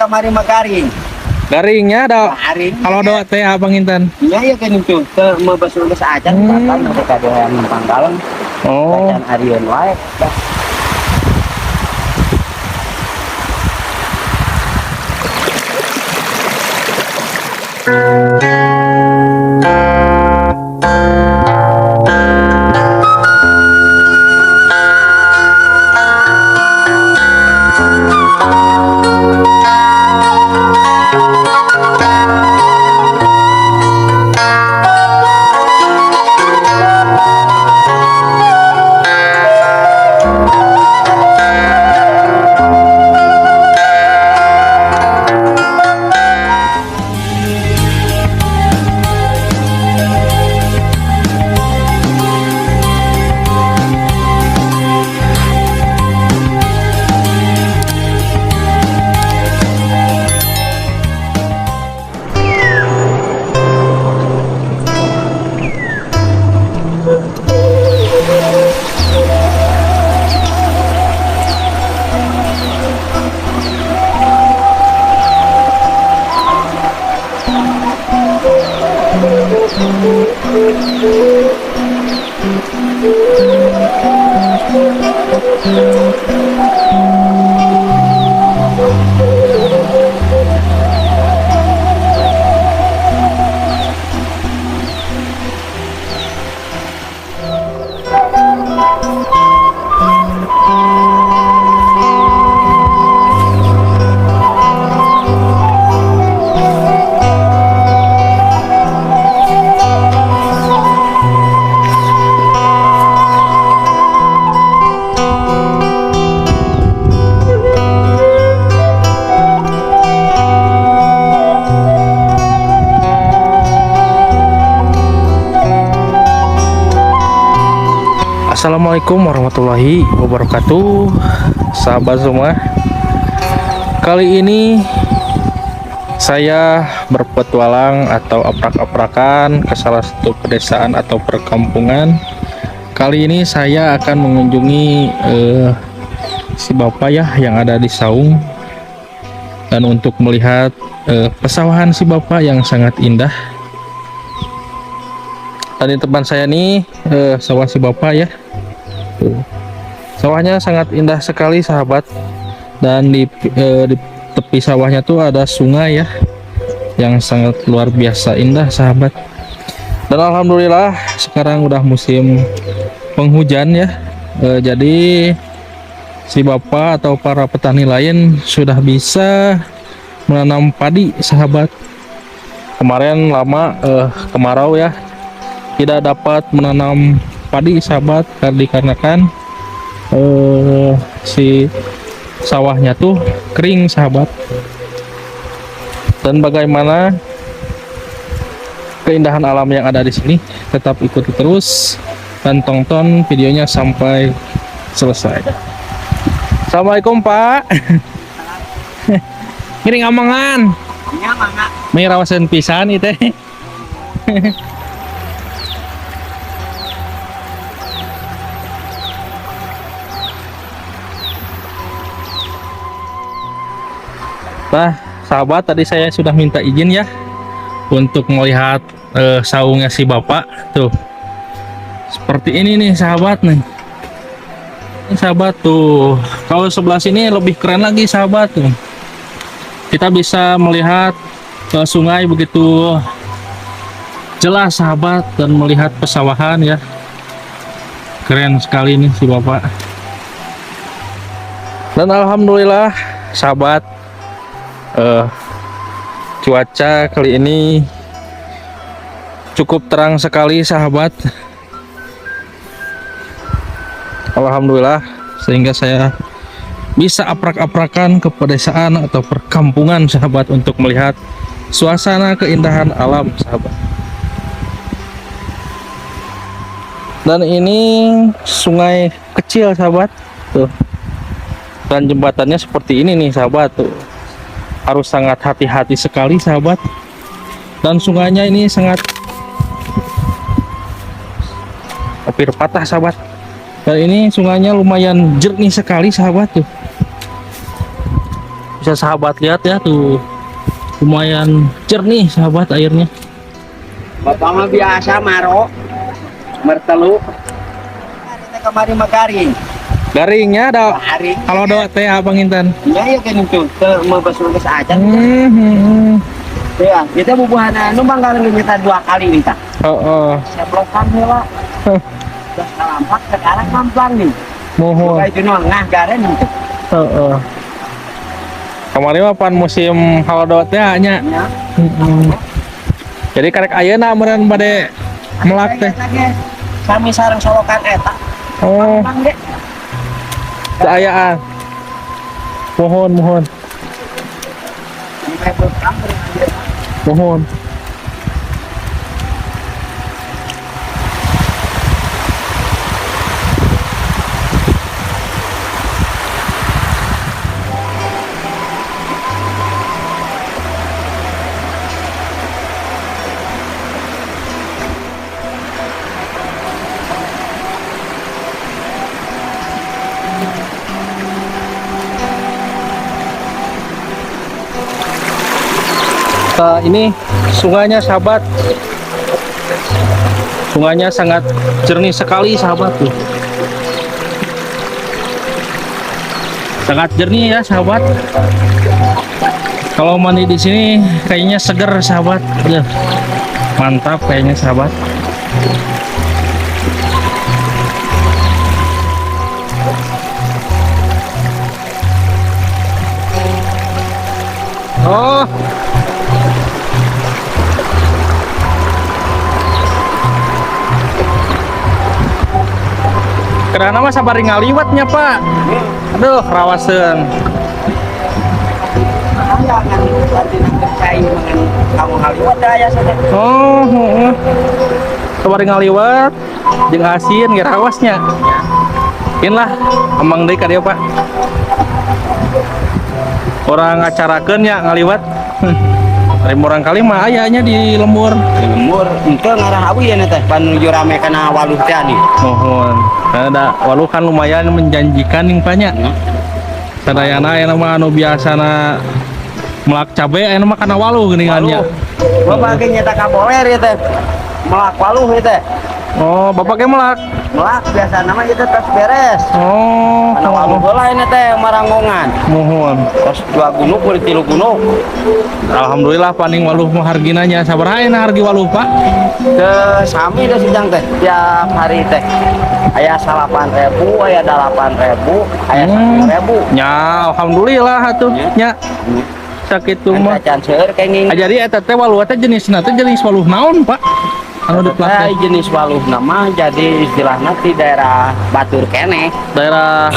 kamari magaring. Garingnya ada. Garing. Kalau doa teh abang Intan. Iya ya kan itu ke mebas-mebas aja kan mereka ada yang panggalan. Oh. Bacaan Arion wae. Assalamualaikum warahmatullahi wabarakatuh, sahabat semua. Kali ini saya berpetualang atau aprak-aprakan ke salah satu pedesaan atau perkampungan. Kali ini saya akan mengunjungi si bapak ya yang ada di Saung, dan untuk melihat pesawahan si bapak yang sangat indah. Dan di depan saya nih sawah si bapak ya. Sawahnya sangat indah sekali sahabat, dan di tepi sawahnya tuh ada sungai ya yang sangat luar biasa indah sahabat. Dan alhamdulillah sekarang udah musim penghujan ya, jadi si bapak atau para petani lain sudah bisa menanam padi sahabat. Kemarin lama kemarau ya, tidak dapat menanam padi sahabat dikarenakan si sawahnya tuh kering sahabat. Dan bagaimana keindahan alam yang ada di sini, tetap ikuti terus dan tonton videonya sampai selesai. Assalamualaikum Pak. Ngiring amangan. Iya mangga. May rawasan pisan itu. Nah, sahabat, tadi saya sudah minta izin ya untuk melihat saungnya si bapak tuh. Seperti ini nih sahabat nih. Ini sahabat tuh. Kalau sebelah sini lebih keren lagi sahabat tuh. Kita bisa melihat sungai begitu jelas sahabat, dan melihat pesawahan ya. Keren sekali nih si bapak. Dan alhamdulillah sahabat, cuaca kali ini cukup terang sekali sahabat. Alhamdulillah, sehingga saya bisa aprak-aprakan ke pedesaan atau perkampungan sahabat untuk melihat suasana keindahan alam sahabat. Dan ini sungai kecil sahabat tuh, dan jembatannya seperti ini nih sahabat tuh. Harus sangat hati-hati sekali sahabat, dan sungainya ini sangat hampir patah sahabat. Dan ini sungainya lumayan jernih sekali sahabat tuh. bisa sahabat lihat ya tuh, lumayan jernih sahabat airnya. Bapak mah biasa maro mertelu kemarin magaring Garingnya ada. garing Kalau doa teh Abang Intan. ya kan itu mau basuh ke acan ya kita bubuhan anu manggaling kita 2 kali minta Oh, seblokan heula terus kalampak sekarang mamplang nih mohon. buka itu nongah garen itu Kemarin mah pan musim halodo teh nya. ya Jadi karek ayeuna meureun bade melak teh. kami sareng solokan eta Oh, mamplang deh keayaan. Mohon. Mohon. Ini sungainya sahabat, sungainya sangat jernih sekali sahabat tuh, sangat jernih ya sahabat. Kalau mandi di sini kayaknya seger sahabat, ya mantap kayaknya sahabat. Oh, karena mah sabar ngaliwatnya Pak. Aduh, rawasen. jangan berarti nang percaya dengan kamu ngaliwat daya saja Oh, sabar ngaliwat jeung asin ge rawasnya. Kin lah, emang deui ka dieu Pak. Orang ngacarakeun ya ngaliwat. Hari orang kali mah ayahnya di lembur. lembur itu ngarah awi ya teh panuju rame kana waluh teh ani Mohon. Ada waluh kan lumayan menjanjikan ning banyak. Sadayana aya mah anu biasana melak cabe aya mah kana waluh geuningannya. bapak ge nyata kaboler ya teh melak waluh ya teh Oh, bapak ge melak. melak biasa nama itu terus beres Oh, kana waluh heula ini teh maranggongan mohon. terus 2 gunung kulit 3 gunung Alhamdulillah paning waluh mah harginanya sabaraha ayeuna hargi waluh Pak? ke sami dah sijang teh tiap hari teh aya 8.000 aya 8.000 aya 10.000 Nya alhamdulillah atuh nya. Sakitu mah. can seueur kenging Jadi eta teh waluh teh jenisna teh jenis waluh naon Pak? Anu diplat teh? jenis waluh nama jadi istilahnya di daerah Batur kene Daerah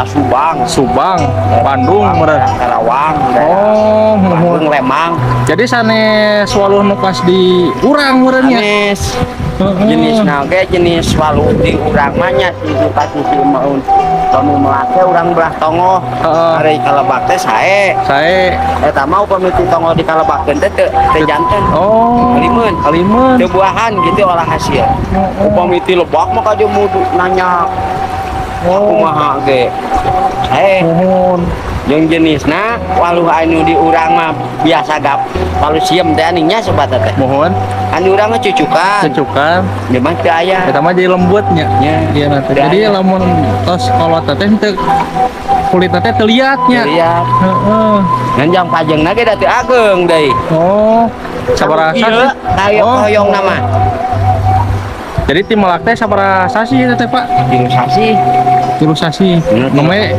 Subang Subang, Bandung meureun. daerah Karawang daerah Oh, mohon. Bandung Lemang Jadi sanes waluh nu pas di urang meureun nya. jenis jenis naga jenis waluh di urang mah nya itu kasih maun kami melake urang belah tongo Heeh. hari kalebak teh sae Sae. eta mah upami ti tongo di kalebakkeun teh teu janten Oh, Kalimun. Kalimun. teu buahan gitu olah hasil upami ti lebak mah kaje mudu nanya kumaha ge sae Mohon. jeung jenisna waluh anu di urang mah biasa gap waluh sieum teh aningnya sobat teh Mohon. anu urang mah cucukan Cecukan. dia mah teu aya Eta mah jadi lembutnya. nya Iya nanti. Teu Jadi aya. lamun tos kolot teh teu kulit teh teu liatnya. lihat Heeh. ngan jang pajengna ge da teu ageng deui Oh, sabaraha ieu sih? kayak koyong nama Jadi tim melak teh sabaraha sasi teh Pak? jeung sasi Tilu sasi. Bener, Namanya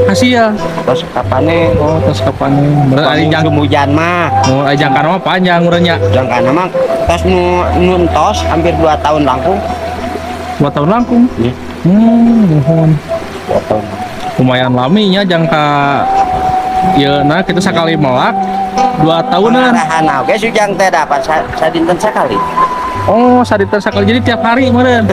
hasil. terus kapane Oh, tos kapan bener ari jang. hujan mah Oh, ari jangkar mah panjang urangnya. jangkana mah tos nu entos hampir 2 tahun langkung 2 tahun langkung. Iya. Mohon. 2 tahun Lumayan laminya jangka ya nah kita sekali melak 2 tahunan. arahan oge sujang teh dapat sadinten sakali Oh, sadita sekali jadi tiap hari meureun.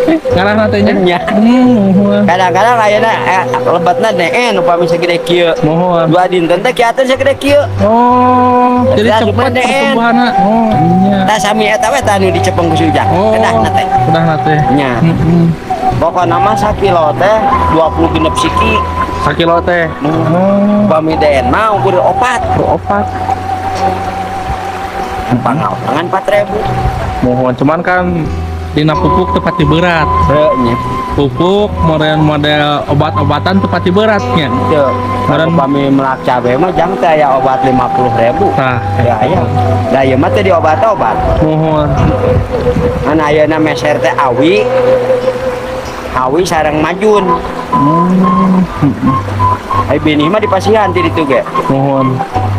Ngarah natenya. Nya. Mohon. kadang-kadang ayeuna lebatna neen upami sagede kieu Mohon. 2 dinten teh kieu sagede kieu Oh, jadi Jadi cepat asupan DN. pertumbuhanna. Oh, iya. tah sami eta we tah nu dicepeng ku sujang Oh, kedahna teh udah nate. nya pokokna mah sakilo teh 20 genep siki sakilo teh. Bami dena ukur opat. Opat. Pangawangan 4.000. Mohon cuman kan dina pupuk tepati berat. Nya. Pupuk model obat-obatan tepati beratnya. Teu. Barang- Barang bami melak cabe mah jang teh aya obat 50.000. Nah, Ya aya. Da ieu mah teh diobat-obat. mohon. Kan ayeuna meser teh awi. Awi sareng majun. Ai bini mah dipasihan ti ditu ge. Mohon.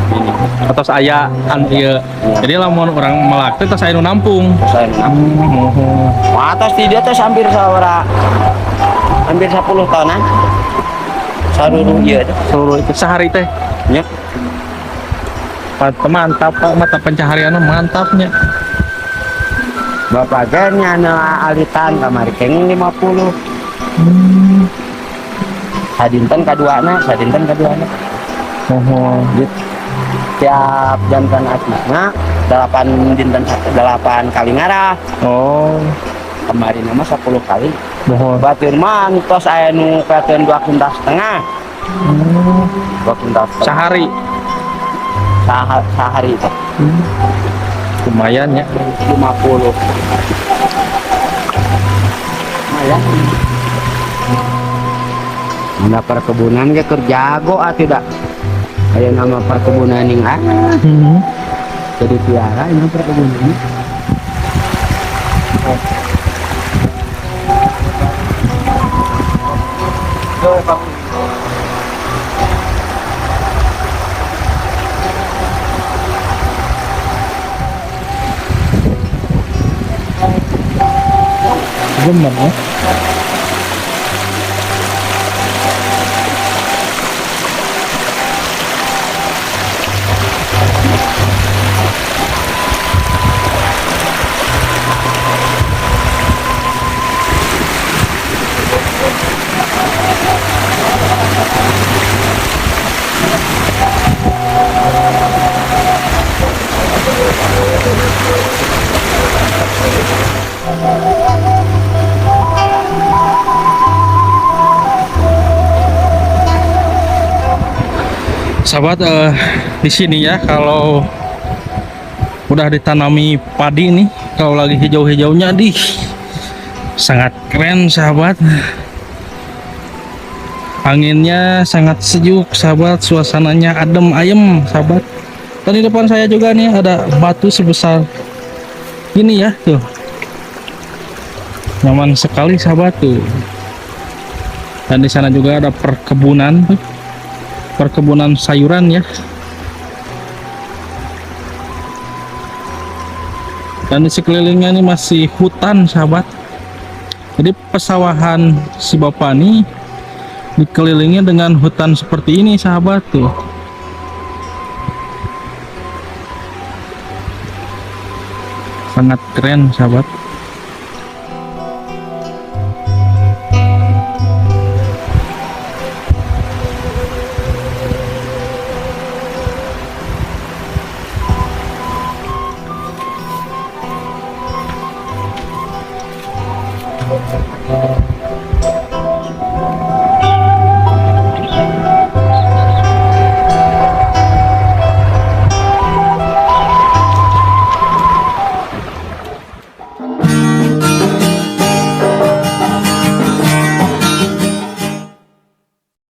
Bini. Atau saya ieu. Jadi lamun orang melak teh tos aya nu nampung. Saya Mohon. atas di dia teh hampir hampir 10 tahunan. Saruruh ieu teh. Seluruh itu sehari teh. Nya. Mantap Pak, mata pencaharian mantapnya. Bapak gen nyana alitan kamari kenging 50. Sadinten kaduana. Mohon. Gitu. Tiap jantan asmana 8 kali ngarah. Oh, Kemarin mah 10 kali. mohon. Batur mah tos aya nu katen 2,5 kintal. 2 kintal Sehari. sehari teh. Lumayan ya. 50. Lumayan. Ada perkebunan ge keur jago atuh da. Aya nama perkebunan ning jadi piara ini perkebunan ini. Bener ya. Sahabat, di sini ya kalau udah ditanami padi nih, kalau lagi hijau-hijaunya sangat keren sahabat. Anginnya sangat sejuk sahabat, suasananya adem ayem sahabat. Dan di depan saya juga nih ada batu sebesar ini ya tuh, nyaman sekali sahabat tuh. Dan di sana juga ada perkebunan tuh, perkebunan sayuran ya. Dan di sekelilingnya ini masih hutan sahabat. Jadi pesawahan si bapak ini dikelilingi dengan hutan seperti ini sahabat tuh. Sangat keren sahabat.